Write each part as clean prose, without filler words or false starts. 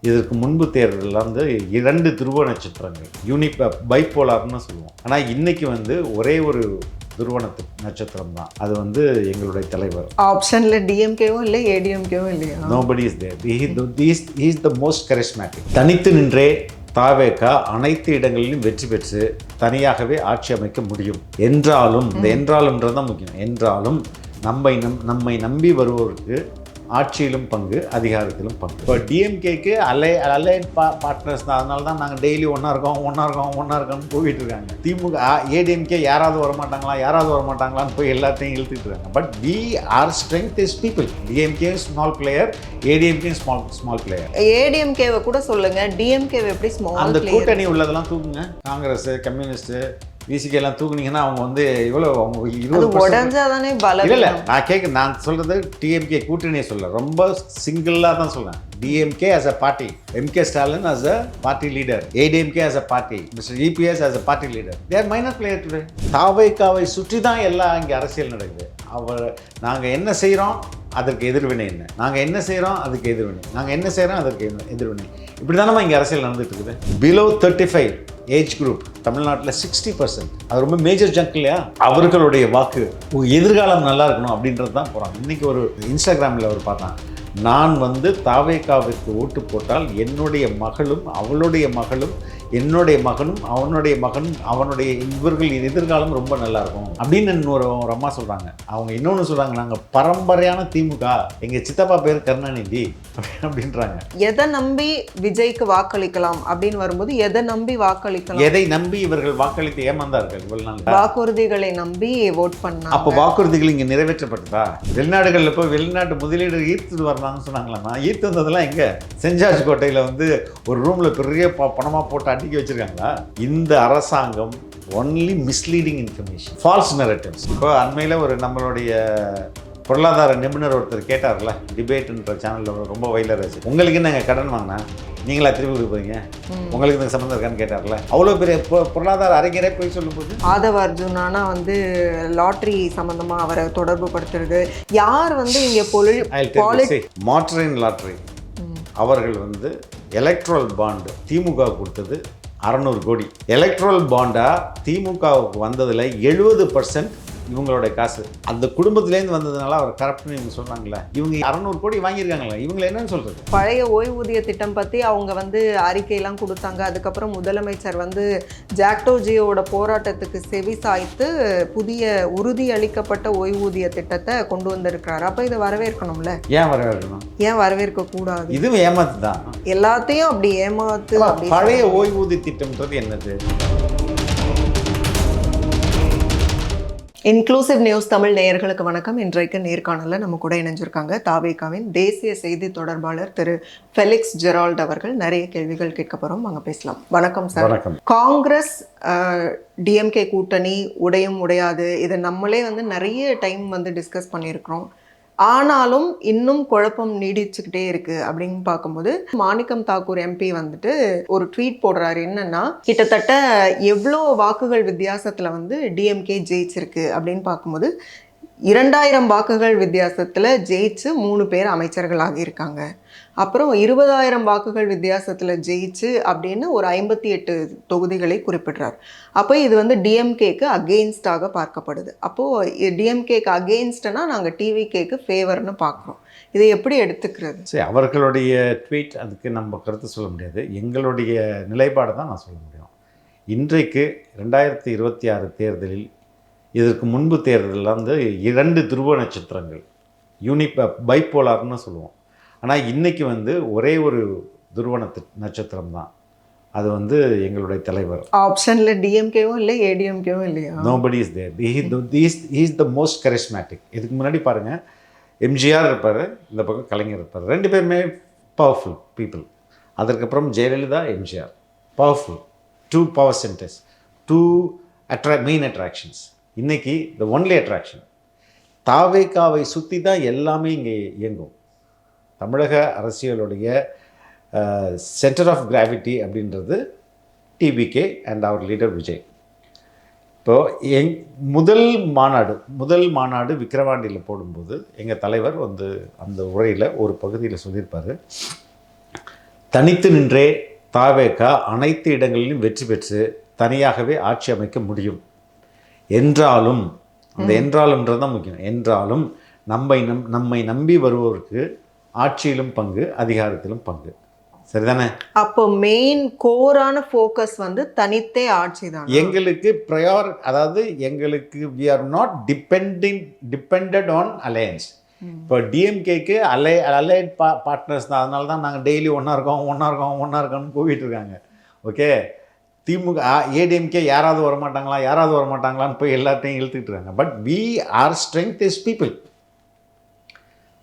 இதற்கு முன்பு தேர்தலில் வந்து 2 துருவ நட்சத்திரங்கள் பைப்போலார்னு சொல்லுவோம். ஆனால் இன்னைக்கு வந்து ஒரே ஒரு துருவ நட்சத்திரம் தான். அது வந்து எங்களுடைய தலைவர். ஆப்ஷன்ல டிஎம்கேவும் இல்லை ஏடிஎம்கேவும் இல்லையா? Nobody is there. He is the most charismatic. தனித்து நின்றே தாவேகா அனைத்து இடங்களிலும் வெற்றி பெற்று தனியாகவே ஆட்சி அமைக்க முடியும் என்றாலும், இந்த என்றாலும்ன்றது தான் முக்கியம். என்றாலும் நம்மை நம்பி வருவோருக்கு ஆட்சியிலும் பங்கு, அதிகாரத்திலும் பங்கு. இப்போ டிஎம்கேக்கு அலைட் பார்ட்னர்ஸ் தான். அதனால தான் நாங்கள் டெய்லி ஒன்றா இருக்கோம்னு போயிட்டு இருக்காங்க. திமுக ஏடிஎம்கே யாராவது வரமாட்டாங்களான்னு போய் எல்லாத்தையும் இழுத்துட்டு இருக்காங்க. But our strength is people. DMK small player, ADMK small player. ஏடிஎம்கேவை கூட சொல்லுங்க, டிஎம்கேவை எப்படி ஸ்மால்? அந்த கூட்டணி உள்ளதெல்லாம் தூக்குங்க. காங்கிரஸ், கம்யூனிஸ்ட், விசிகே எல்லாம் தூக்குனீங்கன்னா அவங்க வந்து இவ்வளோ அவங்க 20% உடஞ்சாதானே பலம். இல்லை நான் சொல்றது டிஎம்கே கூட்டணியை சொல்ல, ரொம்ப சிங்கிளாக தான் சொல்றேன். DMK as a party, MK Stalin as a party leader, ADMK as a party, mister EPS as a party leader. they are minor player today. தாவேகாவை சுற்றி தான் எல்லாம் இங்கே அரசியல் நடக்குது. நாங்கள் என்ன செய்கிறோம் அதற்கு எதிர்வினை என்ன, நாங்கள் என்ன செய்கிறோம் அதுக்கு எதிர்வினை, நாங்கள் என்ன செய்கிறோம் அதற்கு எதிர்வினை. இப்படி தானே இங்கே அரசியல் நடந்துட்டு இருக்குது. பிலோ 35 ஏஜ் குரூப் தமிழ்நாட்டில் 60%. அது ரொம்ப மேஜர் ஜங்க் இல்லையா? அவர்களுடைய வாக்கு எதிர்காலம் நல்லா இருக்கணும் அப்படின்றது தான் போகிறாங்க. இன்றைக்கி ஒரு இன்ஸ்டாகிராமில் ஒரு பார்த்தான், நான் வந்து தாவேகாவிற்கு ஓட்டு போட்டால் என்னுடைய மகளும் அவளுடைய மகளும் என்னுடைய மகனும் அவனுடைய இவர்கள் எதிர்காலம் ரொம்ப நல்லா இருக்கும் அப்படின்னு ஒரு அம்மா சொல்கிறாங்க. அவங்க இன்னொன்று சொல்கிறாங்க, நாங்கள் பரம்பரையான திமுக, எங்கள் சித்தப்பா பேர் கருணாநிதி அப்படின்றாங்க. எதை நம்பி விஜய்க்கு வாக்களிக்கலாம் அப்படின்னு வரும்போது எதை நம்பி வாக்களிக்கலாம்? எதை நம்பி இவர்கள் வாக்களித்து ஏமாந்தார்கள் இவ்வளவு நாள்? வாக்குறுதிகளை நம்பி ஓட் பண்ணா. அப்போ வாக்குறுதிகள் இங்கே நிறைவேற்றப்பட்டதா? வெளிநாடுகளில் போய் வெளிநாட்டு முதலீடு ஈர்த்து வரலாம்னு சொன்னாங்களாமா. ஈர்த்து வந்ததெல்லாம் எங்கே? சென்ட் ஜார்ஜ் கோட்டையில் வந்து ஒரு ரூமில் பெரிய பணமாக போட்டு அடிக்க வச்சிருக்காங்களா? இந்த அரசாங்கம் only misleading information, false narratives. இப்போ அண்மையில் ஒரு நம்மளுடைய பொருளாதார நிபுணர் ஒருத்தர் கேட்டார்ல, டிபேட்ன்ற சேனலில் ரொம்ப வைலர் ஆச்சு, உங்களுக்கு நாங்கள் கடன் வாங்கினா நீங்களா திருப்பி கொடுப்பீங்க, உங்களுக்கு இந்த சம்மந்தம் இருக்கான்னு கேட்டார்ல. அவ்வளோ பெரிய பொருளாதார அறிஞரே போய் சொல்லும்போது ஆதவ அர்ஜுனானா வந்து லாட்ரி சம்பந்தமாக அவரை தொடர்பு படுத்துறது. யார் வந்து இங்கே மார்டரின் லாட்ரி அவர்கள் வந்து எலக்ட்ரல் பாண்டு திமுக கொடுத்தது 600 கோடி. எலக்ட்ரல் பாண்டா திமுகவுக்கு வந்ததில் 70% இவங்களுடைய காசு. அந்த குடும்பத்திலேருந்து வந்ததுனால அவர் கரப்ட்னு இவங்க சொல்கிறாங்களே. இவங்க 600 கோடி வாங்கியிருக்காங்களே, இவங்களை என்னன்னு சொல்கிறது? பழைய ஓய்வூதிய திட்டம் பற்றி அவங்க வந்து அறிக்கையெல்லாம் கொடுத்தாங்க. அதுக்கப்புறம் முதலமைச்சர் வந்து ஜாக்டோஜியோட போராட்டத்துக்கு செவி சாய்த்து புதிய உறுதி அளிக்கப்பட்ட ஓய்வூதிய திட்டத்தை கொண்டு வந்திருக்கிறாரு. அப்போ இதை வரவேற்கணும்ல? ஏன் வரவேற்கணும்? ஏன் வரவேற்க கூடாது? இதுவும் ஏமாத்து தான். எல்லாத்தையும் அப்படி ஏமாத்து. பழைய ஓய்வூதிய திட்டம்ன்றது என்னது? இன்க்ளூசிவ் நியூஸ் தமிழ் நேயர்களுக்கு வணக்கம். இன்றைக்கு நேர்காணலில் நம்ம கூட இணைஞ்சிருக்காங்க தாவேகாவின் தேசிய செய்தி தொடர்பாளர் திரு ஃபெலிக்ஸ் ஜெரால்ட் அவர்கள். நிறைய கேள்விகள் கேட்க போகிறோம், வாங்க பேசலாம். வணக்கம் சார். வணக்கம். காங்கிரஸ் டிஎம்கே கூட்டணி உடையும் உடையாது, இதை நம்மளே வந்து நிறைய டைம் வந்து டிஸ்கஸ் பண்ணியிருக்கிறோம். ஆனாலும் இன்னும் குழப்பம் நீடிச்சுக்கிட்டே இருக்கு அப்படின்னு பார்க்கும்போது மாணிக்கம் தாக்கூர் எம்பி வந்துட்டு ஒரு ட்வீட் போடுறாரு. என்னன்னா, கிட்டத்தட்ட எவ்வளோ வாக்குகள் வித்தியாசத்தில் வந்து டிஎம்கே ஜெயிச்சிருக்கு அப்படின்னு பார்க்கும்போது 2000 வாக்குகள் வித்தியாசத்தில் ஜெயிச்சு 3 பேர் அமைச்சர்களாக இருக்காங்க. அப்புறம் 20,000 வாக்குகள் வித்தியாசத்தில் ஜெயிச்சு அப்படின்னு ஒரு 58 தொகுதிகளை குறிப்பிடுறார். அப்போ இது வந்து டிஎம்கேக்கு அகெயின்ஸ்டாக பார்க்கப்படுது. அப்போது டிஎம்கேக்கு அகெயின்ஸ்ட்னா நாங்கள் டிவிகேக்கு ஃபேவர்னு பார்க்குறோம். இதை எப்படி எடுத்துக்கிறது? சரி, அவர்களுடைய ட்வீட், அதுக்கு நம்ம கருத்து சொல்ல முடியாது. எங்களுடைய நிலைப்பாடு தான் நான் சொல்ல முடியும். இன்றைக்கு 2026 தேர்தலில், இதற்கு முன்பு தேர்தலில் வந்து 2 துருவ நட்சத்திரங்கள் பைப்போலார்னு சொல்லுவோம். ஆனால் இன்றைக்கி வந்து ஒரே ஒரு துருவ நட்சத்திரம் தான். அது வந்து எங்களுடைய தலைவர். ஆப்ஷனில் டிஎம்கேவும் இல்லை ஏடிஎம்கேவும் இல்லையா? Nobody is there. he is the most charismatic. இதுக்கு முன்னாடி பாருங்கள், எம்ஜிஆர் இருப்பார், இந்த பக்கம் கலைஞர் இருப்பார். 2 பேருமே பவர்ஃபுல் பீப்புள். அதற்கப்புறம் Jayalalithaa, MGR, powerful. 2 power centres, 2 main attractions. இன்றைக்கி த ஒன்லி அட்ராக்ஷன் தாவேகாவை சுற்றி தான் எல்லாமே இங்கே இயங்கும். தமிழக அரசியலுடைய சென்டர் ஆஃப் கிராவிட்டி அப்படின்றது டிவிகே அண்ட் அவர் லீடர் விஜய். இப்போது முதல் மாநாடு விக்கிரவாண்டியில் போடும்போது எங்கள் தலைவர் வந்து அந்த உரையில் ஒரு பகுதியில் சொல்லியிருப்பார், தனித்து நின்றே தாவேகா அனைத்து இடங்களிலும் வெற்றி பெற்று தனியாகவே ஆட்சி அமைக்க முடியும் என்றாலும், அந்த என்றாலும்ன்றது தான் முக்கியம், என்றாலும் நம்மை நம்பி வருவோருக்கு ஆட்சியிலும் பங்கு, அதிகாரத்திலும் பங்கு. சரிதானே? அப்போ மெயின் கோரான ஃபோக்கஸ் வந்து தனித்தே ஆட்சி தான். எங்களுக்கு அதாவது எங்களுக்கு we are not depended on alliance. இப்போ டிஎம்கேக்கு அலைட் பார்ட்னர்ஸ் தான். அதனால தான் நாங்கள் டெய்லி ஒன்றா இருக்கோம்னு கூவிட்டு இருக்காங்க. ஓகே, திமுக ஏடிஎம்கே யாராவது வரமாட்டாங்களான்னு போய் எல்லாத்தையும் இழுத்துக்கிட்டு இருக்காங்க. But we are strength is people.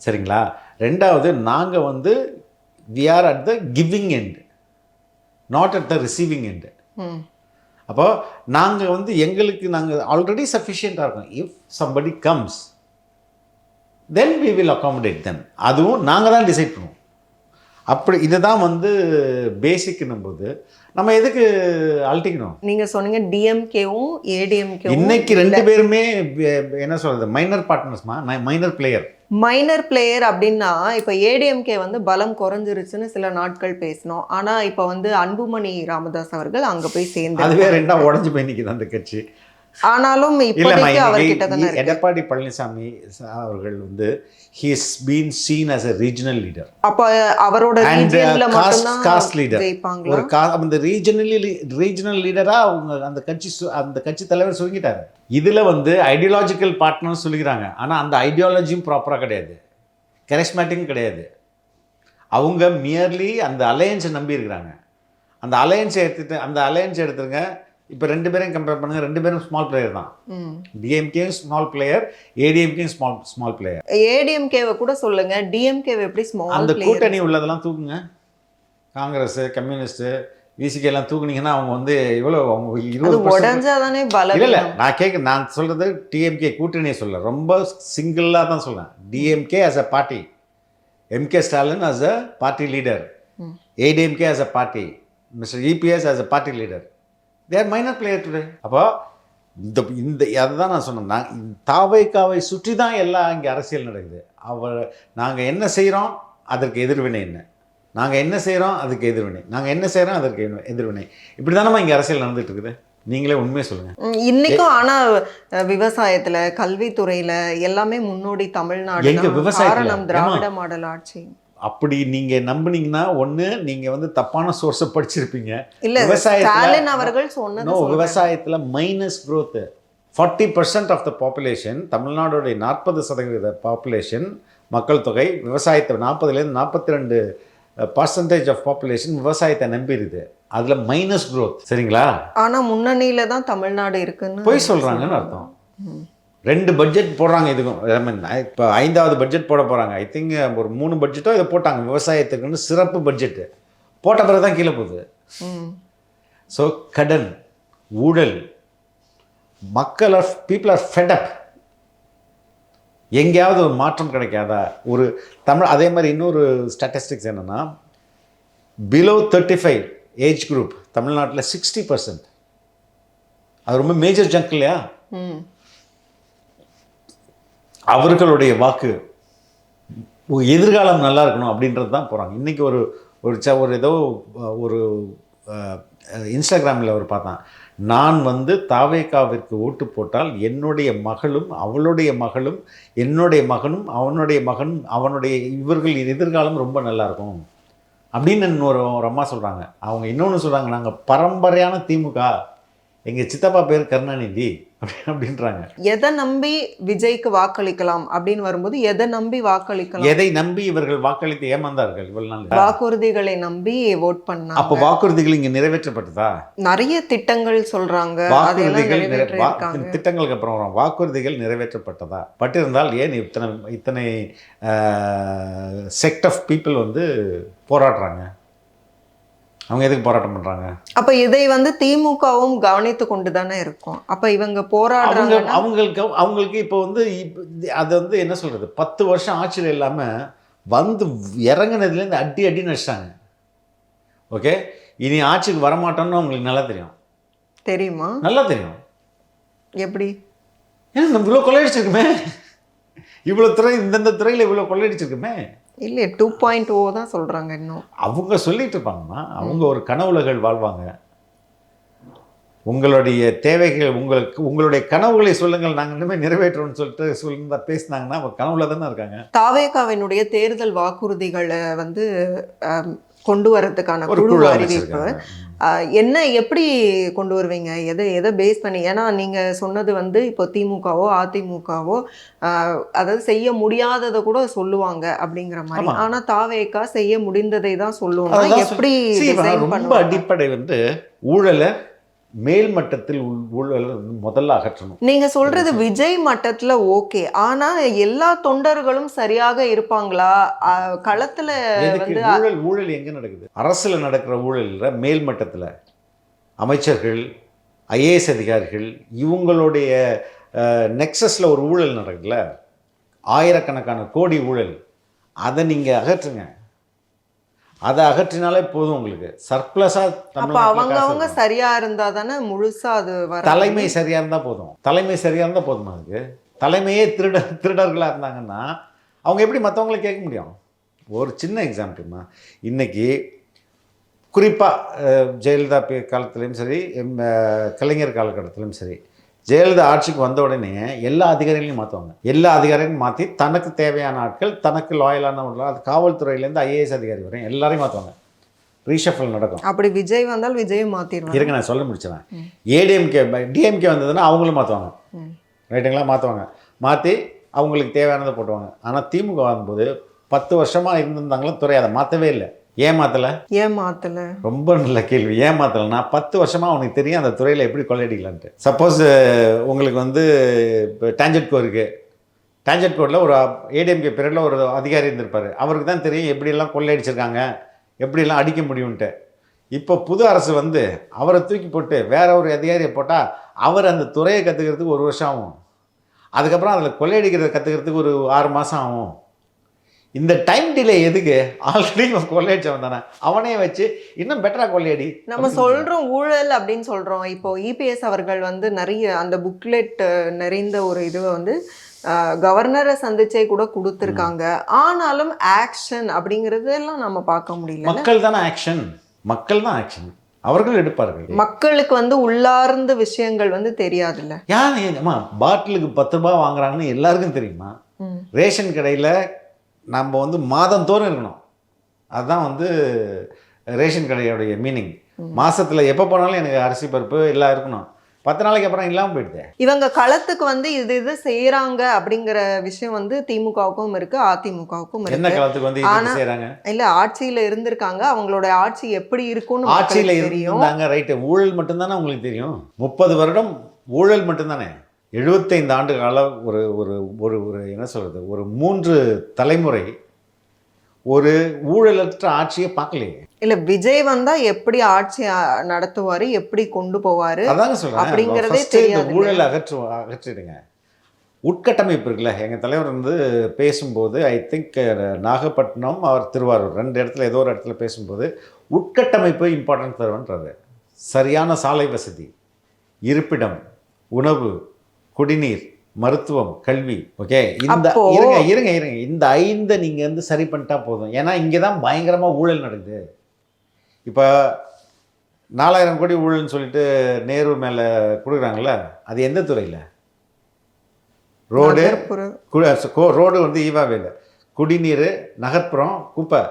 சரிங்களா? ரெண்டாவது, நாங்கள் வந்து we are at the giving end, not at the receiving end. அப்போ நாங்கள் வந்து நாங்கள் ஆல்ரெடி சஃபிஷியண்ட்டாக இருக்கோம். If somebody comes then we will accommodate them. அதுவும் நாங்கள் தான் டிசைட் பண்ணுவோம். அப்படி இதுதான் வந்து பேசிக்னும் போது நம்ம எதுக்கு அழட்டிக்கணும்? நீங்கள் சொன்னீங்க டிஎம்கேவும் ஏடிஎம்கேவும் இன்னைக்கு ரெண்டு பேருமே என்ன சொல்கிறது, மைனர் பார்ட்னர்ஸ்மா, மைனர் பிளேயர் அப்படின்னா இப்போ ஏடிஎம்கே வந்து பலம் குறைஞ்சிருச்சுன்னு சில நாட்கள் பேசினோம். ஆனால் இப்போ வந்து அன்புமணி ராமதாஸ் அவர்கள் அங்கே போய் சேர்ந்து அதுவே ரெண்டா உடஞ்சி போய் நிற்கிது அந்த கட்சி. ஆனாலும் எடப்பாடி பழனிசாமி அவர்கள் வந்து he has been seen as a regional leader. அப்ப அவரோட ரீஜன்ல மட்டும் காஸ்ட் லீடர், ஒரு அந்த ரீஜனல் லீடரா அவங்க அந்த கட்சி தலைவர் சொல்லிட்டாரு. இதுல வந்து ஐடியாலஜிக்கல் பார்ட்னர் சொல்லிக்கிறாங்க. ஆனா அந்த ஐடியாலஜியும் ப்ராப்பரா கிடையாது, கரிஸ்மேட்டிக்கும் கிடையாது. அவங்க மியர்லி அந்த அலையன்ஸை நம்பி இருக்கிறாங்க. அந்த அலையன்ஸை எடுத்துருங்க. இப்போ ரெண்டு பேரையும் கம்பேர் பண்ணுங்க, ரெண்டு பேரும் ஸ்மால் பிளேயர் தான். டிஎம்கேயும் ஸ்மால் பிளேயர், ஏடிஎம்கேயும் ஸ்மால் பிளேயர். ஏடிஎம்கேவை கூட சொல்லுங்க, டிஎம்கேவை எப்படி ஸ்மால்? அந்த கூட்டணி உள்ளதெல்லாம் தூக்குங்க. காங்கிரஸ், கம்யூனிஸ்ட், விசிகே எல்லாம் தூக்குனீங்கன்னா அவங்க வந்து இவ்வளோ அவங்க 20% இல்லை. நான் சொல்றது டிஎம்கே கூட்டணியை சொல்ல, ரொம்ப சிங்கிளாக தான் சொல்றேன். DMK as a party, MK Stalin as a party leader, ADMK as a party, mister EPS as a party leader. They are minor player today. அப்போ அதுதான் நான் சொன்னேன். தாவேகாவை சுற்றி தான் எல்லாம் இங்கே அரசியல் நடக்குது. நாங்கள் என்ன செய்கிறோம் அதற்கு எதிர்வினை என்ன, நாங்கள் என்ன செய்கிறோம் அதுக்கு எதிர்வினை, நாங்கள் என்ன செய்கிறோம் அதற்கு எதிர்வினை. இப்படி தானே இங்கே அரசியல் நடந்துட்டு இருக்குது. நீங்களே உண்மையை சொல்லுங்கள். இன்றைக்கும் ஆனால் விவசாயத்தில், கல்வித்துறையில் எல்லாமே முன்னோடி தமிழ்நாடு. எங்கள் விவசாயம் திராவிட மாடல் ஆட்சி. அப்படி நீங்க நம்புனீங்கன்னா ஒண்ணு நீங்க வந்து தப்பான சோர்ஸை படிச்சிருப்பீங்க. இல்ல, ஸ்டாலின் அவர்கள் சொன்னது விவசாயத்துல minus growth. 40% of the population, தமிழ்நாடுடைய 40% பாப்புலேஷன் மக்கள் தொகை விவசாயத்தை, 40லேருந்து 42% ஆஃப் பாப்புலேஷன் விவசாயத்தை நம்பிடுது. அதுல மைனஸ் growth. சரிங்களா? ஆனா முன்னணியில தான் தமிழ்நாடு இருக்குன்னு போய் சொல்றாங்கன்னு அர்த்தம். 2 பட்ஜெட் போடுறாங்க இதுக்கும். இப்போ 5வது பட்ஜெட் போட போகிறாங்க. ஐ திங்க் ஒரு 3 பட்ஜெட்டோ இதை போட்டாங்க விவசாயத்துக்குன்னு, சிறப்பு பட்ஜெட்டு போட்ட பிறகு தான் கீழே போகுது. ஸோ கடன், ஊழல், பீப்புள் ஆர் ஃபெட் அப். எங்கேயாவது ஒரு மாற்றம் கிடைக்காதா? ஒரு அதே மாதிரி இன்னொரு ஸ்டாட்டிஸ்டிக்ஸ் என்னென்னா, பிலோ 35 ஏஜ் குரூப் தமிழ்நாட்டில் 60%. அது ரொம்ப மேஜர் ஜங்க் இல்லையா? அவர்களுடைய வாக்கு எதிர்காலம் நல்லா இருக்கணும் அப்படின்றது தான் போகிறாங்க. இன்றைக்கி ஒரு ஏதோ ஒரு இன்ஸ்டாகிராமில் ஒரு பார்த்தான், நான் வந்து தாவேகாவிற்கு ஓட்டு போட்டால் என்னுடைய மகளும் அவளுடைய மகளும் என்னுடைய மகனும் அவனுடைய மகனும் அவனுடைய இவர்கள் எதிர்காலம் ரொம்ப நல்லாயிருக்கும் அப்படின்னு ஒரு அம்மா சொல்கிறாங்க. அவங்க இன்னொன்று சொல்கிறாங்க, நாங்கள் பரம்பரையான திமுக, எங்கள் சித்தப்பா பேர் கருணாநிதி அப்படின்றாங்க. எதை நம்பி விஜய்க்கு வாக்களிக்கலாம் அப்படின்னு வரும்போது எதை நம்பி வாக்களிக்கலாம்? எதை நம்பி இவர்கள் வாக்களித்து ஏமாந்தார்கள் இவ்வளவு நாள்? வாக்குறுதிகளை நம்பி ஓட் பண்ணாங்க. அப்போ வாக்குறுதிகள் இங்க நிறைவேற்றப்பட்டதா? நிறைய திட்டங்கள் சொல்றாங்க. திட்டங்களுக்கு அப்புறம் வரும் வாக்குறுதிகள் நிறைவேற்றப்பட்டதா? பட்டிருந்தால் ஏன் இத்தனை செக்ட் ஆஃப் பீப்புள் வந்து போராடுறாங்க? அவங்க எதுக்கு போராட்டம் பண்றாங்க? அப்ப இதை வந்து திமுகவும் கவனித்து கொண்டு தானே இருக்கும். அப்ப இவங்க போராடுறாங்க. அவங்களுக்கு இப்போ வந்து அது வந்து என்ன சொல்றது, 10 வருஷம் ஆட்சியில் இல்லாம வந்து இறங்கினதுலேருந்து அடி நடிச்சிட்டாங்க. ஓகே, இனி ஆட்சிக்கு வரமாட்டோம்னு அவங்களுக்கு நல்லா தெரியுமா? நல்லா தெரியும். எப்படி? ஏன்னா நம்ம இவ்வளோ கொள்ளையடிச்சிருக்குமே, இவ்வளோ துறை, இந்தந்த துறையில் இவ்வளோ கொள்ளையடிச்சிருக்குமே. இல்லை 2.0 தான் சொல்கிறாங்க இன்னும். அவங்க சொல்லிட்டு இருப்பாங்கம்மா. அவங்க ஒரு கனவுலகள் வாழ்வாங்க. உங்களுடைய தேவைகள் உங்களுடைய கனவுகளை சொல்லுங்கள், நாங்கள் இனிமேல் நிறைவேற்றோம்னு சொல்லிட்டு பேசினாங்கன்னா அவங்க கனவுல தானே இருக்காங்க. தாவேகாவினுடைய தேர்தல் வாக்குறுதிகளை வந்து கொண்டு வரதுக்கான குழு அறிவிப்பு என்ன எப்படி கொண்டு வருவீங்க? எதை பேஸ் பண்ணி? ஏன்னா நீங்கள் சொன்னது வந்து இப்போ திமுகவோ அதிமுகவோ அதாவது செய்ய முடியாததை கூட சொல்லுவாங்க அப்படிங்கிற மாதிரி. ஆனால் தாவேகா செய்ய முடிந்ததை தான் சொல்லுவாங்க. எப்படி ரொம்ப அடிப்படை வந்து ஊழலை மேல் மட்டத்தில் ஊழல் முதல்ல அகற்றணும். நீங்க சொல்றது விஜய் மட்டத்துல ஓகே, ஆனா எல்லா தொண்டர்களும் சரியாக இருப்பாங்களா? களத்துல வந்து ஊழல் எங்க நடக்குது? அரசுல நடக்கிற ஊழல்ல மேல் மட்டத்துல அமைச்சர்கள், ஐஏஎஸ் அதிகாரிகள் இவங்களுடைய நெக்ஸஸ்ல ஒரு ஊழல் நடக்குதுல, ஆயிரக்கணக்கான கோடி ஊழல். அதை நீங்க அகற்றுங்க. அதை அகற்றினாலே போதும் உங்களுக்கு. சர்ப்ளஸாக அவங்க சரியா இருந்தா தானே முழுசா அது வர. தலைமை சரியா இருந்தா போதும். தலைமை சரியா இருந்தா போதுமா? அதுக்கு தலைமையே திருடர்களா இருந்தாங்கன்னா அவங்க எப்படி மற்றவங்களை கேட்க முடியும்? ஒரு சின்ன எக்ஸாம்பிள்மா, இன்னைக்கு குறிப்பாக ஜெயலலிதா காலத்துலேயும் சரி, கலைஞர் காலகட்டத்திலும் சரி, ஜெயலலிதா ஆட்சிக்கு வந்த உடனே எல்லா அதிகாரிகளையும் மாற்றுவாங்க. எல்லா அதிகாரிகளையும் மாற்றி தனக்கு தேவையான ஆட்கள், தனக்கு லாயலான அது காவல்துறையிலேருந்து ஐஏஎஸ் அதிகாரி வரையும் எல்லாரையும் மாற்றுவாங்க. ரீஷஃபல் நடக்கும். அப்படி விஜய் வந்தால் விஜயை மாற்றிடுவாங்க. இருங்க, நான் சொல்ல முடிச்சேன். ஏடிஎம்கே டிஎம்கே வந்ததுன்னா அவங்களும் மாற்றுவாங்க. ரைட்டுங்களா? மாற்றுவாங்க. மாற்றி அவங்களுக்கு தேவையானதை போட்டுவாங்க. ஆனால் திமுக வரும்போது 10 வருஷமாக இருந்திருந்தாங்களும் துறை அதை மாற்றவே இல்லை. ஏன் மாற்றலை? ரொம்ப நல்ல கேள்வி. ஏன் மாற்றலைன்னா 10 வருஷமாக அவனுக்கு தெரியும் அந்த துறையில் எப்படி கொள்ளையடிக்கலான்ட்டு. சப்போஸ் உங்களுக்கு வந்து இப்போ டான்ஜெட்கோ இருக்குது. டான்ஜெட்கோவில் ஒரு ஏடிஎம்கே பீரியடில் ஒரு அதிகாரி இருந்திருப்பார். அவருக்கு தான் தெரியும் எப்படியெல்லாம் கொள்ளையடிச்சிருக்காங்க, எப்படியெல்லாம் அடிக்க முடியும்ன்ட்டு. இப்போ புது அரசு வந்து அவரை தூக்கி போட்டு வேற ஒரு அதிகாரியை போட்டால் அவர் அந்த துறையை கற்றுக்கிறதுக்கு 1 வருஷம் ஆகும். அதுக்கப்புறம் அதில் கொள்ளையடிக்கிறத கற்றுக்கிறதுக்கு ஒரு 6 மாதம் ஆகும். இந்த டைம் டிலே எதுக்கு? ஆல்ரெடி கொள்ளையடிச்சவன் தானே, அவனே வச்சு இன்னும் பெட்டரா கொள்ளையடி. நம்ம சொல்றோம் ஊழல் அப்படின்னு சொல்றோம். இப்போ இபிஎஸ் அவர்கள் வந்து நிறைய அந்த புக்லெட் நிறைந்த ஒரு இதுவை வந்து கவர்னரை சந்திச்சே கூட கொடுத்துருக்காங்க. ஆனாலும் ஆக்ஷன் அப்படிங்கிறது எல்லாம் நம்ம பார்க்க முடியல. மக்கள் தானே ஆக்ஷன். அவர்கள் எடுப்பார்கள். மக்களுக்கு வந்து உள்ளார்ந்த விஷயங்கள் வந்து தெரியாதுல்ல. ஏன் பாட்டிலுக்கு 10 ரூபாய் வாங்குறாங்கன்னு எல்லாருக்கும் தெரியுமா? ரேஷன் கடையில் நம்ம வந்து மாதந்தோறும் இருக்கணும். அதுதான் வந்து ரேஷன் கடையோடைய மீனிங். மாதத்தில் எப்போ போனாலும் எனக்கு அரிசி பருப்பு எல்லாம் இருக்கணும். 10 நாளைக்கு அப்புறம் இல்லாமல் போயிடுது. இவங்க களத்துக்கு வந்து இது செய்யறாங்க அப்படிங்கிற விஷயம் வந்து திமுகவுக்கும் இருக்கு, அதிமுகவுக்கும் இருக்கு. என்ன களத்துக்கு வந்து இது செய்யறாங்க? இல்ல, ஆட்சியில இருந்திருக்காங்க. அவங்களோட ஆட்சி எப்படி இருக்கும்னு ஆட்சியில இருந்தாங்க. ரைட்டு. ஊழல் மட்டும்தானே உங்களுக்கு தெரியும். 30 வருடம் ஊழல் மட்டும்தானே. 75 ஆண்டு கால ஒரு ஒரு ஒரு ஒரு என்ன சொல்கிறது, ஒரு 3 தலைமுறை ஒரு ஊழலற்ற ஆட்சியை பார்க்கலையே. இல்லை, விஜய் வந்தால் எப்படி ஆட்சி நடத்துவார், எப்படி கொண்டு போவார், அதாங்க சொல்கிறேன். அப்படிங்கிறதே தெரியாது. ஊழல் அகற்றிடுங்க. உட்கட்டமைப்பு இருக்குல்ல. எங்கள் தலைவர் வந்து பேசும்போது ஐ திங்க் நாகப்பட்டினம் அவர் திருவாரூர் 2 இடத்துல ஏதோ ஒரு இடத்துல பேசும்போது உட்கட்டமைப்பு இம்பார்ட்டன்ட் தருவன்றாரு. சரியான சாலை வசதி, இருப்பிடம், உணவு, குடிநீர், மருத்துவம், கல்வி. ஓகே, இந்த இருங்க இந்த 5 நீங்கள் வந்து சரி பண்ணிட்டா போதும். ஏன்னா இங்கே தான் பயங்கரமாக ஊழல் நடக்குது. இப்போ 4000 கோடி ஊழல்னு சொல்லிட்டு நேரு மேலே கொடுக்குறாங்கள, அது எந்த துறையில்? ரோடு வந்து ஈவாவேல, குடிநீர், நகர்ப்புறம், குப்பை.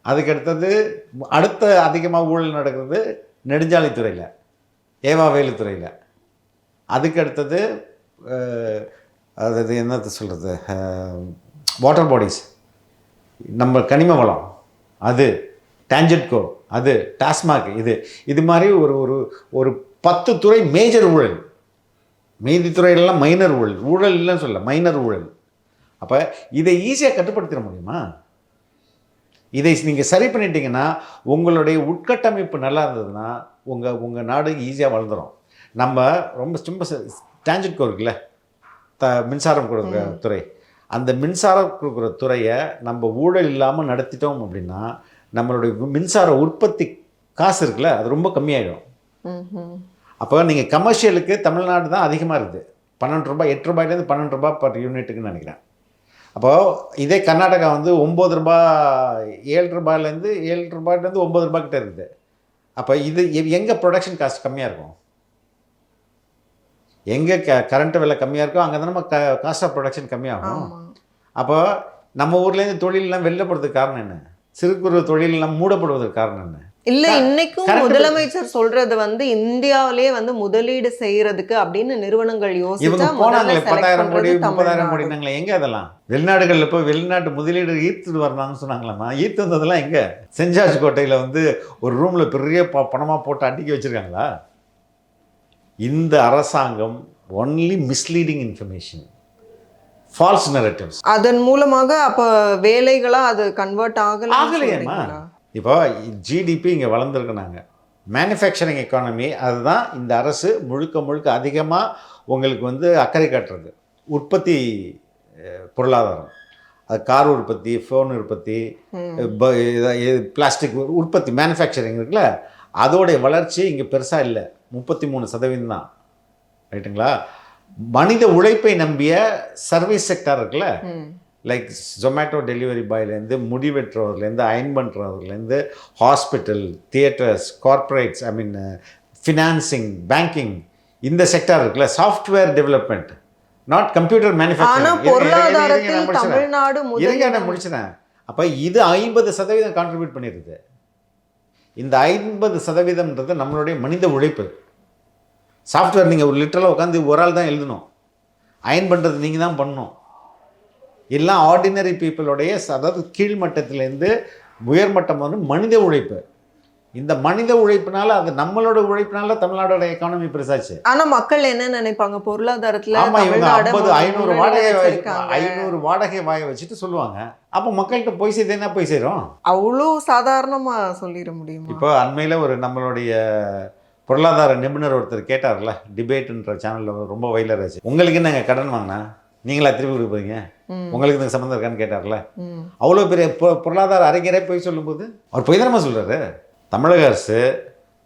அதுக்கடுத்தது அடுத்த அதிகமாக ஊழல் நடக்கிறது நெடுஞ்சாலைத்துறையில், ஏவாவேலு துறையில். அதுக்கு அடுத்தது அதாவது என்னது சொல்கிறது, வாட்டர் பாடிஸ், நம்ம கனிம வளம், அது டான்ஜெட்கோ, அது டாஸ்மாக், இது மாதிரி ஒரு 10 துறை மேஜர் ஊழல். மீதி துறையிலலாம் மைனர் ஊழல் இல்லைன்னு சொல்ல, மைனர் ஊழல். அப்போ இதை ஈஸியாக கட்டுப்படுத்திட முடியுமா? இதை நீங்கள் சரி பண்ணிட்டீங்கன்னா, உங்களுடைய உட்கட்டமைப்பு நல்லா இருந்ததுன்னா உங்கள் நாடு ஈஸியாக வளர்ந்துடும். நம்ம ரொம்ப டான்ஜெட்கோ இருக்குல்ல, மின்சாரம் கொடுக்குற துறை, அந்த மின்சாரம் கொடுக்குற துறையை நம்ம ஊழல் இல்லாமல் நடத்திட்டோம் அப்படின்னா நம்மளுடைய மின்சார உற்பத்தி காசு இருக்குல்ல, அது ரொம்ப கம்மியாயிடும். அப்போ நீங்கள் கமர்ஷியலுக்கு தமிழ்நாடு தான் அதிகமாக இருக்குது. 12 ரூபாய், 8 ரூபாயிலேருந்து 12 ரூபாய் பர் யூனிட்டுக்குன்னு நினைக்கிறேன். அப்போது இதே கர்நாடகா வந்து 9 ரூபாய் 7 ரூபாயிலேருந்து 7 ரூபாயிலேருந்து 9 ரூபாய் கிட்ட இருக்குது. அப்போ இது எங்கே ப்ரொடக்ஷன் காஸ்ட் கம்மியாக இருக்கும், எங்கே கரண்ட் விலை கம்மியாக இருக்கோ அங்கே தான் நம்ம காஸ்ட் ஆஃப் ப்ரொடக்ஷன் கம்மியாகும். அப்போ நம்ம ஊர்லேருந்து தொழிலெலாம் வெளில போகிறதுக்கு காரணம் என்ன, சிறு குறு தொழிலெலாம் மூடப்படுவதற்கு காரணம் என்ன? இல்ல இன்னைக்கும் முதலமைச்சர் சொல்றது வந்து இந்தியாவிலேயே வந்து முதலீடு செய்யறதுக்கு அப்படின்னு நிறுவனங்கள் இவங்க போனாங்களே 10,000 கோடி 30,000 கோடினாங்களே, எங்க அதெல்லாம் வெளிநாடுகளில் போய் வெளிநாட்டு முதலீடு ஈர்த்துட்டு வரலாம்னு சொன்னாங்களாமா. ஈர்த்து வந்ததெல்லாம் எங்க? சென்ட் ஜார்ஜ் கோட்டையில் வந்து ஒரு ரூம்ல பெரிய பணமாக போட்டு அடுக்கி வச்சிருக்காங்களா? இந்த அரசாங்கம் only misleading information, false narratives, அதன் மூலமாக அப்ப வேலைகளா அது கன்வெர்ட் ஆகலையேம்மா. இப்போ ஜிடிபி இங்கே வளர்ந்துருக்குனாங்க, மேனுஃபேக்சரிங் எக்கானமி, அதுதான் இந்த அரசு முழுக்க முழுக்க அதிகமாக உங்களுக்கு வந்து அக்கறை காட்டுறது. உற்பத்தி பொருளாதாரம், அது கார் உற்பத்தி, ஃபோன் உற்பத்தி, பிளாஸ்டிக் உற்பத்தி, மேனுஃபேக்சரிங் இருக்குல்ல, அதோடைய வளர்ச்சி இங்கே பெருசாக இல்லை, 33% தான். ரைட்டுங்களா? மனித உழைப்பை நம்பிய சர்வீஸ் செக்டார் இருக்குல்ல, லைக் ஜொமேட்டோ டெலிவரி பாய்லேருந்து முடி வெட்டுறவர்லேருந்து அயன் பண்ணுறவர்லேருந்து ஹாஸ்பிட்டல், தியேட்டர்ஸ், கார்ப்பரேட்ஸ், ஐ மீன் ஃபினான்சிங், பேங்கிங், இந்த செக்டார் இருக்குல்ல, software development, not computer manufacturing. நான் முடிச்சிட்டேன். அப்போ இது 50% கான்ட்ரிபியூட் பண்ணிடுது. இந்த 50%ன்றது நம்மளுடைய மனித உழைப்பு. சாஃப்ட்வேர் நீங்கள் ஒரு லிட்டரலாக உட்காந்து ஒரு ஆள் தான் எழுதணும், அயன் பண்ணுறது நீங்கள் தான் பண்ணணும். எல்லாம் ஆர்டினரி பீப்புளுடைய, அதாவது கீழ்மட்டத்திலேருந்து உயர்மட்டம் வந்து மனித உழைப்பு. இந்த மனித உழைப்பினால, அது நம்மளோட உழைப்பினால தமிழ்நாடோட எக்கானமி பெருசாச்சு. ஆனா மக்கள் என்ன நினைப்பாங்க பொருளாதாரத்துல? ஆமா, இவங்க 500 வாடகை வாய வச்சுட்டு சொல்லுவாங்க. அப்போ மக்கள்கிட்ட போய் செய்து என்ன போய் செய்கிறோம்? அவ்வளோ சாதாரணமா சொல்லிட முடியும். இப்போ அண்மையில் ஒரு நம்மளுடைய பொருளாதார நிபுணர் ஒருத்தர் கேட்டார்ல, டிபேட்ன்ற சேனலில் ரொம்ப வைலர் ஆச்சு. உங்களுக்கு என்னங்க கடன் வாங்கினா நீங்களா திருப்பி கொடுப்பீங்க, உங்களுக்கு இந்த சம்மந்தம் இருக்கான்னு கேட்டார்ல. அவ்வளோ பெரிய பொருளாதார அறிஞரே போய் சொல்லும்போது அவர் போய் தானே சொல்கிறாரு. தமிழக அரசு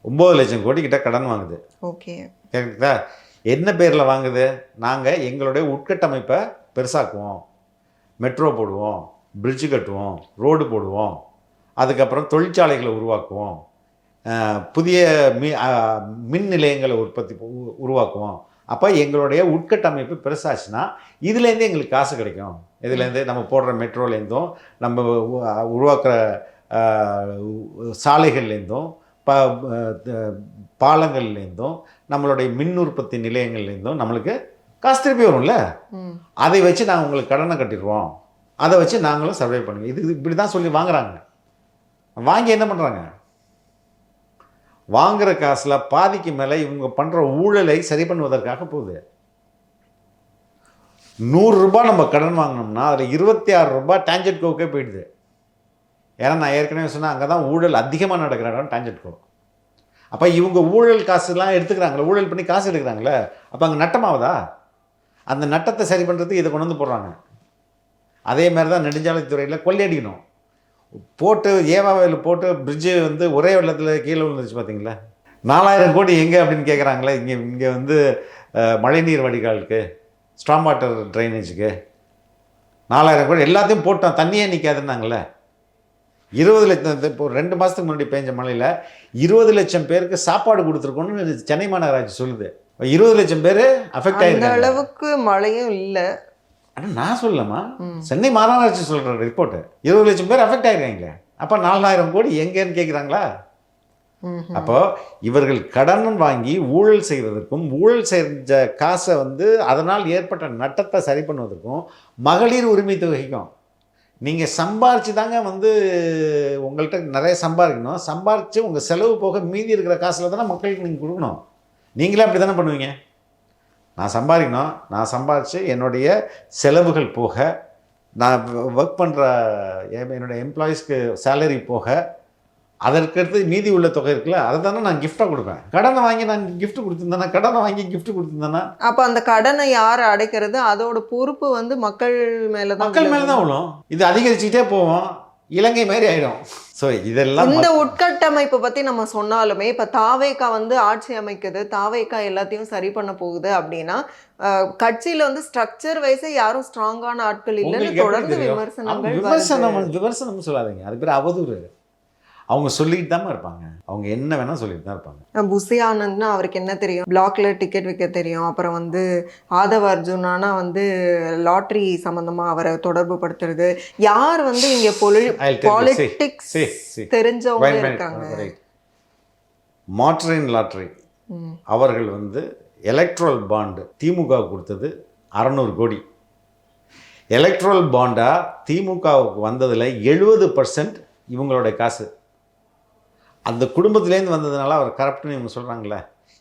9 லட்சம் கோடி கிட்ட கடன் வாங்குது. ஓகே, கேட்குதா? என்ன பேரில் வாங்குது? நாங்கள் எங்களுடைய உட்கட்டமைப்பை பெருசாக்குவோம், மெட்ரோ போடுவோம், பிரிட்ஜு கட்டுவோம், ரோடு போடுவோம், அதுக்கப்புறம் தொழிற்சாலைகளை உருவாக்குவோம், புதிய மின் நிலையங்களை உருவாக்குவோம். அப்போ எங்களுடைய உட்கட்டமைப்பு பெருசாச்சுன்னா இதுலேருந்து எங்களுக்கு காசு கிடைக்கும். இதுலேருந்து நம்ம போடுற மெட்ரோலேருந்தும், நம்ம உருவாக்குற சாலைகள்லேருந்தும், பாலங்கள்லேருந்தும், நம்மளுடைய மின் உற்பத்தி நிலையங்கள்லேருந்தும் நம்மளுக்கு காசு திருப்பி வரும்ல. அதை வச்சு நாங்கள் உங்களுக்கு கடனை கட்டிடுவோம், அதை வச்சு நாங்களும் சர்வை பண்ணுவோம். இது இப்படி தான் சொல்லி வாங்குறாங்க. வாங்கி என்ன பண்ணுறாங்க? வாங்குகிற காசில் பாதிக்கு மேலே இவங்க பண்ணுற ஊழலை சரி பண்ணுவதற்காக போகுது. 100 ரூபாய் நம்ம கடன் வாங்கினோம்னா அதில் 26 ரூபாய் டான்ஜெட்கோவுக்கே போயிடுது. ஏன்னா நான் ஏற்கனவே சொன்னேன், அங்கே தான் ஊழல் அதிகமாக நடக்கிற இடம் டான்ஜெட்கோ. அப்போ இவங்க ஊழல் காசுலாம் எடுத்துக்கிறாங்களே, ஊழல் பண்ணி காசு எடுக்கிறாங்களே, அப்போ அங்கே நட்டமாகுதா? அந்த நட்டத்தை சரி பண்ணுறதுக்கு இதை கொண்டு வந்து போடுறாங்க. அதே மாதிரி தான் நெடுஞ்சாலைத்துறையில் கொள்ளையடிக்கணும். போட்டு ஏவாவையில் போட்டு பிரிட்ஜு வந்து ஒரே வெள்ளத்தில் கீழே விழுந்துருச்சு பார்த்தீங்களா? 4000 கோடி எங்கே அப்படின்னு கேட்குறாங்களே. இங்கே வந்து மழைநீர் வடிகாலுக்கு, ஸ்ட்ராங் வாட்டர் ட்ரைனேஜுக்கு 4000 கோடி எல்லாத்தையும் போட்டோம், தண்ணியே நிற்காதுன்னாங்களே. 20 லட்சம், இப்போ 2 மாதத்துக்கு முன்னாடி பெஞ்ச மழையில் 20 லட்சம் பேருக்கு சாப்பாடு கொடுத்துருக்கோன்னு சென்னை மாநகராட்சி சொல்லுது. 20 லட்சம் பேர் அஃபெக்ட் ஆகிருக்காங்க. அந்த அளவுக்கு மழையும் இல்லை. ஆனால் நான் சொல்லலாமா, சென்னை மாநகராட்சி சொல்கிற ரிப்போர்ட்டு 20 லட்சம் பேர் அஃபெக்ட் ஆகிருக்காங்களே. அப்போ 4000 கோடி எங்கேன்னு கேட்குறாங்களா? அப்போ இவர்கள் கடன் வாங்கி ஊழல் செய்வதற்கும், ஊழல் செஞ்ச காசை வந்து அதனால் ஏற்பட்ட நட்டத்தை சரி பண்ணுவதற்கும், மகளிர் உரிமை தொகைக்கும் நீங்கள் சம்பாரிச்சு தாங்க வந்து உங்கள்கிட்ட நிறைய சம்பாதிக்கணும். சம்பாரித்து உங்கள் செலவு போக மீதி இருக்கிற காசில் தானே மக்களுக்கு நீங்கள் கொடுக்கணும். நீங்களே அப்படி தானே பண்ணுவீங்க. நான் சம்பாதிக்கணும், நான் சம்பாதிச்சு என்னுடைய செலவுகள் போக, நான் ஒர்க் பண்ணுற என்னுடைய எம்ப்ளாயீஸ்க்கு சேலரி போக, அதற்கடுத்து மீதி உள்ள தொகை இருக்குல்ல, அதை தானே நான் கிஃப்டாக கொடுப்பேன். கடனை வாங்கி நான் கிஃப்ட் கொடுத்துருந்தேன்னா, கடனை வாங்கி கிஃப்ட் கொடுத்துருந்தேன்னா, அப்போ அந்த கடனை யார் அடைக்கிறது? அதோட பொறுப்பு வந்து மக்கள் மேலே தான், மக்கள் மேலே தான் விழும். இது அதிகரிச்சுக்கிட்டே போவோம், இலங்கை மாதிரி ஆகிடும். ஸோ இதெல்லாம் இந்த உட்கட்டமைப்பை பத்தி நம்ம சொன்னாலுமே இப்ப தாவேகா வந்து ஆட்சி அமைக்குது, தாவேகா எல்லாத்தையும் சரி பண்ண போகுது அப்படின்னா கட்சியில வந்து ஸ்ட்ரக்சர் வைஸ் யாரும் ஸ்ட்ராங்கான ஆட்கள் இல்லைன்னு உங்களுக்கு எப்படி தொடர்ந்து தெரியும்? விமர்சனங்கள் விமர்சனம் சொல்லாதீங்க, அது பேர் அவதூறு. அவங்க சொல்லிட்டு தான் இருப்பாங்க, அவங்க என்ன வேணா சொல்லிட்டு தான் இருப்பாங்க. புசி ஆனந்த்னா அவருக்கு என்ன தெரியும், பிளாக்ல டிக்கெட் விற்க தெரியும். அப்புறம் வந்து ஆதவ அர்ஜுனானா வந்து லாட்ரி சம்பந்தமா அவரை தொடர்பு படுத்துறது. யார் வந்து இங்க பாலிடிக்ஸ் தெரிஞ்சவங்க இருக்காங்க? மார்டரின் லாட்ரி அவர்கள் வந்து எலக்ட்ரல் பாண்டு திமுக கொடுத்தது 600 கோடி. எலக்ட்ரல் பாண்டா திமுகவுக்கு வந்ததில் 70% இவங்களுடைய காசு. அந்த குடும்பத்திலேருந்து வந்ததுனால அவர் கரப்ட்னு இவங்க சொல்கிறாங்களே.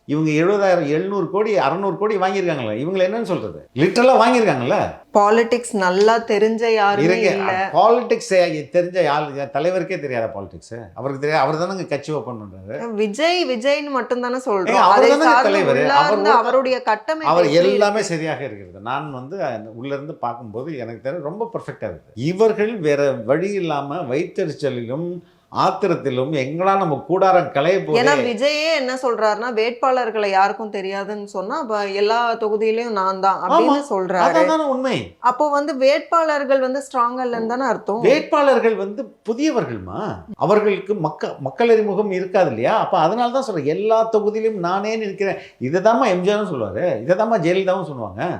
இவங்க 700 கோடி 600 கோடி வாங்கியிருக்காங்களே, இவங்களை என்னன்னு சொல்கிறது? லிட்டரலாக வாங்கியிருக்காங்கல்ல. பாலிடிக்ஸ் நல்லா தெரிஞ்ச யாருமே இல்லை. பாலிடிக்ஸ் தெரிஞ்ச யாரு தலைவருக்கே தெரியாத பாலிடிக்ஸ் அவருக்கு தெரியாது. அவர் தானே கட்சி ஓப்பன் பண்ணுறாரு. விஜய்னு மட்டும் தானே சொல்கிறோம். தலைவர் அவருடைய கட்டமைப்பு அவர் எல்லாமே சரியாக இருக்கிறது. நான் வந்து உள்ளேருந்து பார்க்கும்போது எனக்கு தெரியும் ரொம்ப பர்ஃபெக்டாக இருக்குது. இவர்கள் வேற வழி இல்லாமல் வைத்தறிச்சலிலும் ஆத்திரத்திலும் எங்களால் நம்ம கூடாரம் கலைய போகுது. ஏன்னா விஜயே என்ன சொல்றாருன்னா, வேட்பாளர்களை யாருக்கும் தெரியாதுன்னு சொன்னா அப்ப எல்லா தொகுதியிலையும் நான் தான் அப்படின்னு சொல்றாரு. அதான் உண்மை. அப்போ வந்து வேட்பாளர்கள் வந்து ஸ்ட்ராங்கா இல்லைன்னு தானே அர்த்தம். வேட்பாளர்கள் வந்து புதியவர்கள்மா, அவர்களுக்கு மக்கள் அறிமுகம் இருக்காது இல்லையா? அப்ப அதனால தான் சொல்றேன், எல்லா தொகுதியிலும் நானே நிற்கிறேன். இதைதாம்மா எம்ஜிஆரும் சொல்லுவாரு, இதைதாம்மா ஜெயலலிதாவும் சொல்லுவாங்க.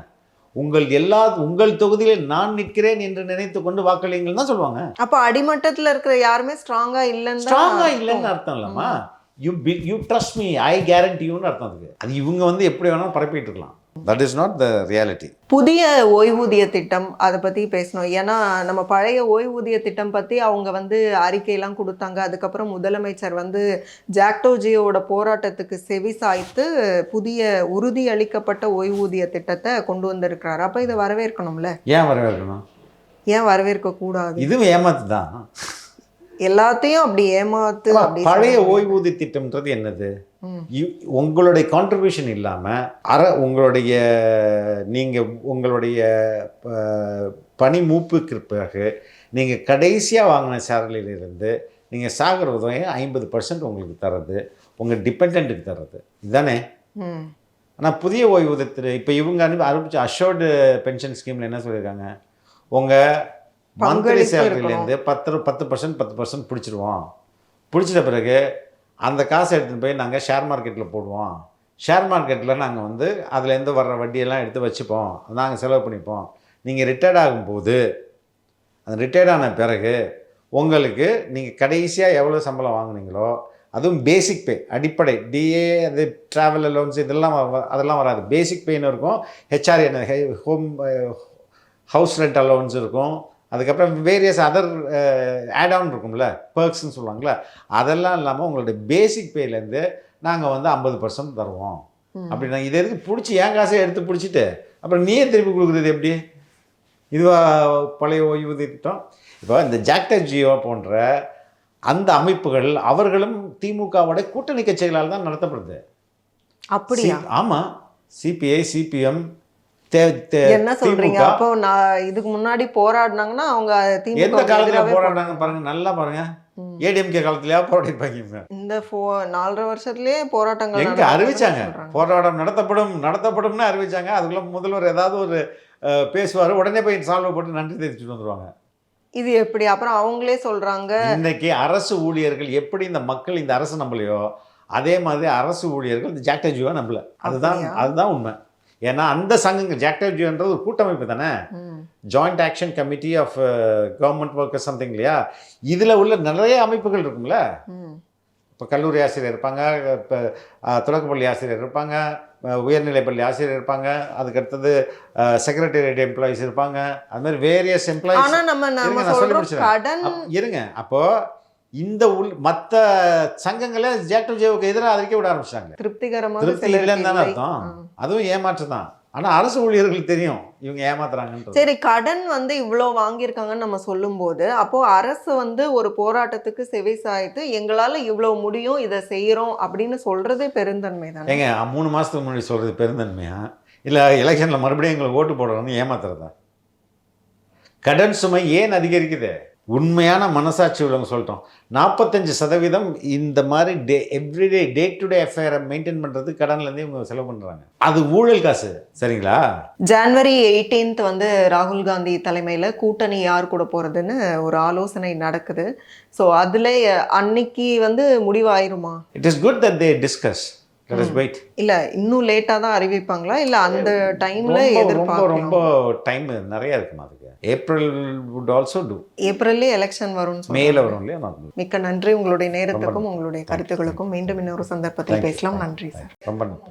உங்கள் தொகுதியில் நான் நிற்கிறேன் என்று நினைத்து கொண்டு வாக்களிங்கள் தான் சொல்லுவாங்க. அப்ப அடிமட்டத்துல இருக்கிற யாருமே ஸ்ட்ராங்கா இல்லைன்னு அர்த்தம் இல்லம்மா. You trust me, I guarantee யூன்னு அர்த்தம் அதுக்கு. அது இவங்க வந்து எப்படி வேணாலும் பரப்பிட்டு இருக்கலாம். That is not the reality. புதிய ஓய்வூதிய திட்டம் அதை பற்றி பேசணும். ஏன்னா நம்ம பழைய ஓய்வூதிய திட்டம் பற்றி அவங்க வந்து அறிக்கையெல்லாம் கொடுத்தாங்க. அதுக்கப்புறம் முதலமைச்சர் வந்து ஜாக்டோஜியோட போராட்டத்துக்கு செவி சாய்த்து புதிய உறுதி அளிக்கப்பட்ட ஓய்வூதிய திட்டத்தை கொண்டு வந்திருக்கிறாரு. அப்போ இதை வரவேற்கணும்ல? ஏன் வரவேற்கணும்? ஏன் வரவேற்க கூடாது? இதுவும் ஏமாத்து தான். எல்லாத்தையும் அப்படி ஏமாத்து. பழைய ஓய்வூதிய திட்டம்ன்றது என்னது? உங்களுடைய கான்ட்ரிபியூஷன் இல்லாமல் உங்களுடைய பணி மூப்புக்கு பிறகு நீங்கள் கடைசியாக வாங்கின சேலரியிலிருந்து நீங்கள் சாகிற உதவியை 50% உங்களுக்கு தர்றது, உங்கள் டிபெண்ட்டுக்கு தர்றது, இதுதானே. ஆனால் புதிய ஓய்வூதியத்தில் இப்போ இவங்க ஆரம்பிச்ச அஷோர்டு பென்ஷன் ஸ்கீமில் என்ன சொல்லியிருக்காங்க, உங்கள் மந்த்லி சேலரியிலேருந்து 10% பிடிச்சிருவோம். பிடிச்சிட்ட பிறகு அந்த காசை எடுத்துகிட்டு போய் நாங்கள் ஷேர் மார்க்கெட்டில் போடுவோம். ஷேர் மார்க்கெட்டில் நாங்கள் வந்து அதுலேருந்து வர்ற வட்டியெல்லாம் எடுத்து வச்சுப்போம், நாங்கள் செலவு பண்ணிப்போம். நீங்கள் ரிட்டையர்ட் ஆகும்போது, அந்த ரிட்டையர்ட் ஆன பிறகு உங்களுக்கு நீங்கள் கடைசியாக எவ்வளோ சம்பளம் வாங்குனீங்களோ, அதுவும் பேசிக் பே, அடிப்படை டிஏ, அது ட்ராவல் அலோன்ஸ் அதெல்லாம் வராது. பேசிக் பேன்னு இருக்கும். ஹெச்ஆர்ஏ ஹவுஸ் ரெண்ட் அலோன்ஸ் இருக்கும். அதுக்கப்புறம் வேரியஸ் அதர் ஆட் ஆன் இருக்கும்ல, பர்க்ஸ்ன்னு சொல்லுவாங்களே, அதெல்லாம் இல்லாமல் உங்களுடைய பேசிக் பேலேருந்து நாங்கள் வந்து 50% தருவோம் அப்படின்னா. இதை எதுக்கு பிடிச்சி என் காசை எடுத்து பிடிச்சிட்டு அப்புறம் நீயே திருப்பி கொடுக்குறது எப்படி? இதுவாக பழைய ஓய்வூதிய திட்டம். இப்போ இந்த ஜாக்டோஜியோ போன்ற அந்த அமைப்புகள் அவர்களும் திமுகவோட கூட்டணி கட்சிகளால் தான் நடத்தப்படுது. அப்படியா? ஆமாம். சிபிஐ, சிபிஎம் என்ன சொல்றீங்க? அப்போ நான் இதுக்கு முன்னாடி போராடினாங்கன்னா அவங்க எந்த காலத்துல போராடினாங்க பாருங்க, நல்லா பாருங்க. ஏடிஎம்கே காலத்துலயா போராடிப்பாங்க. இந்த 4.5 வருஷத்துலயே போராட்டங்கள் எங்க அறிவிச்சாங்க, போராட்டம் நடத்தப்படும்னு அறிவிச்சாங்க. அதுக்குள்ள முதல்வர் ஏதாவது ஒரு பேசுவாரு, உடனே போய் சால்வ் போட்டு நன்றி தெரிவிச்சுட்டு வந்துருவாங்க. இது எப்படி? அப்புறம் அவங்களே சொல்றாங்க, இன்னைக்கு அரசு ஊழியர்கள் எப்படி இந்த மக்கள் இந்த அரசு நம்பலையோ அதே மாதிரி அரசு ஊழியர்கள் இந்த ஜாக்டோஜியோவை நம்பல. அதுதான் உண்மை. ஏன்னா அந்த சங்கங்கள், ஜாக்டோஜியோன்றது ஒரு கூட்டமைப்பு தானே, joint action committee of government workers something இல்லையா? இதில் உள்ள நிறைய அமைப்புகள் இருக்கும்ல. இப்போ கல்லூரி ஆசிரியர் இருப்பாங்க, இப்போ தொடக்கப்பள்ளி ஆசிரியர் இருப்பாங்க, உயர்நிலைப்பள்ளி ஆசிரியர் இருப்பாங்க, அதுக்கடுத்தது செக்ரட்டரியேட் எம்ப்ளாயிஸ் இருப்பாங்க, அது மாதிரி வேரியஸ் எம்ப்ளாயிஸ். நான் சொல்லி முடிச்சிடறேன், இருங்க. அப்போது இந்த மற்ற சங்கங்களே ஜாக்டோஜியோவுக்கு எதிராக அறிக்கை விட ஆரம்பிச்சாங்க. திருப்தி இல்லைன்னு தானே அர்த்தம். அதுவும் ஏமாற்று தான். ஆனால் அரசு ஊழியர்களுக்கு தெரியும் இவங்க ஏமாத்துறாங்கன்னு. சரி, கடன் வந்து இவ்வளோ வாங்கியிருக்காங்கன்னு நம்ம சொல்லும்போது, அப்போது அரசு வந்து ஒரு போராட்டத்துக்கு செவி சாய்த்து எங்களால் இவ்வளோ முடியும், இதை செய்கிறோம் அப்படின்னு சொல்கிறதே பெருந்தன்மை தான். ஏங்க 3 மாதத்துக்கு முன்னாடி சொல்கிறது பெருந்தன்மையா, இல்லை எலெக்ஷனில் மறுபடியும் எங்களுக்கு ஓட்டு போடுறோம்னு ஏமாத்துறதா? கடன் சுமை ஏன் அதிகரிக்குது? உண்மையான மனசாட்சி உள்ளவங்க சொல்லிட்டோம். 45% இந்த மாதிரி எவ்ரிடே டே டு டே அஃபேரை மெயின்டைன் பண்ணுறது கடன்லேருந்தே இவங்க செலவு பண்ணுறாங்க. அது ஊழல் காசு. சரிங்களா? ஜான்வரி 18th வந்து ராகுல் காந்தி தலைமையில் கூட்டணி யார் கூட போகிறதுன்னு ஒரு ஆலோசனை நடக்குது. ஸோ அதில் அன்னைக்கு வந்து முடிவாயிருமா? It is good that they discuss. Let us wait. இல்லை இன்னும் லேட்டாக தான் அறிவிப்பாங்களா இல்லை அந்த டைமில் ரொம்ப எதிர்பார்க்கலாம்? டைம் நிறைய இருக்குமா அதுக்கு. April would also do. ஏப்ரல்லே எலெக்ஷன் வரும்னு மேல வரும் இல்லையா? மிக்க நன்றி உங்களுடைய நேரத்துக்கும் உங்களுடைய கருத்துக்களுக்கும். மீண்டும் இன்னொரு சந்தர்ப்பத்தில் பேசலாம். நன்றி சார். ரொம்ப நன்றி.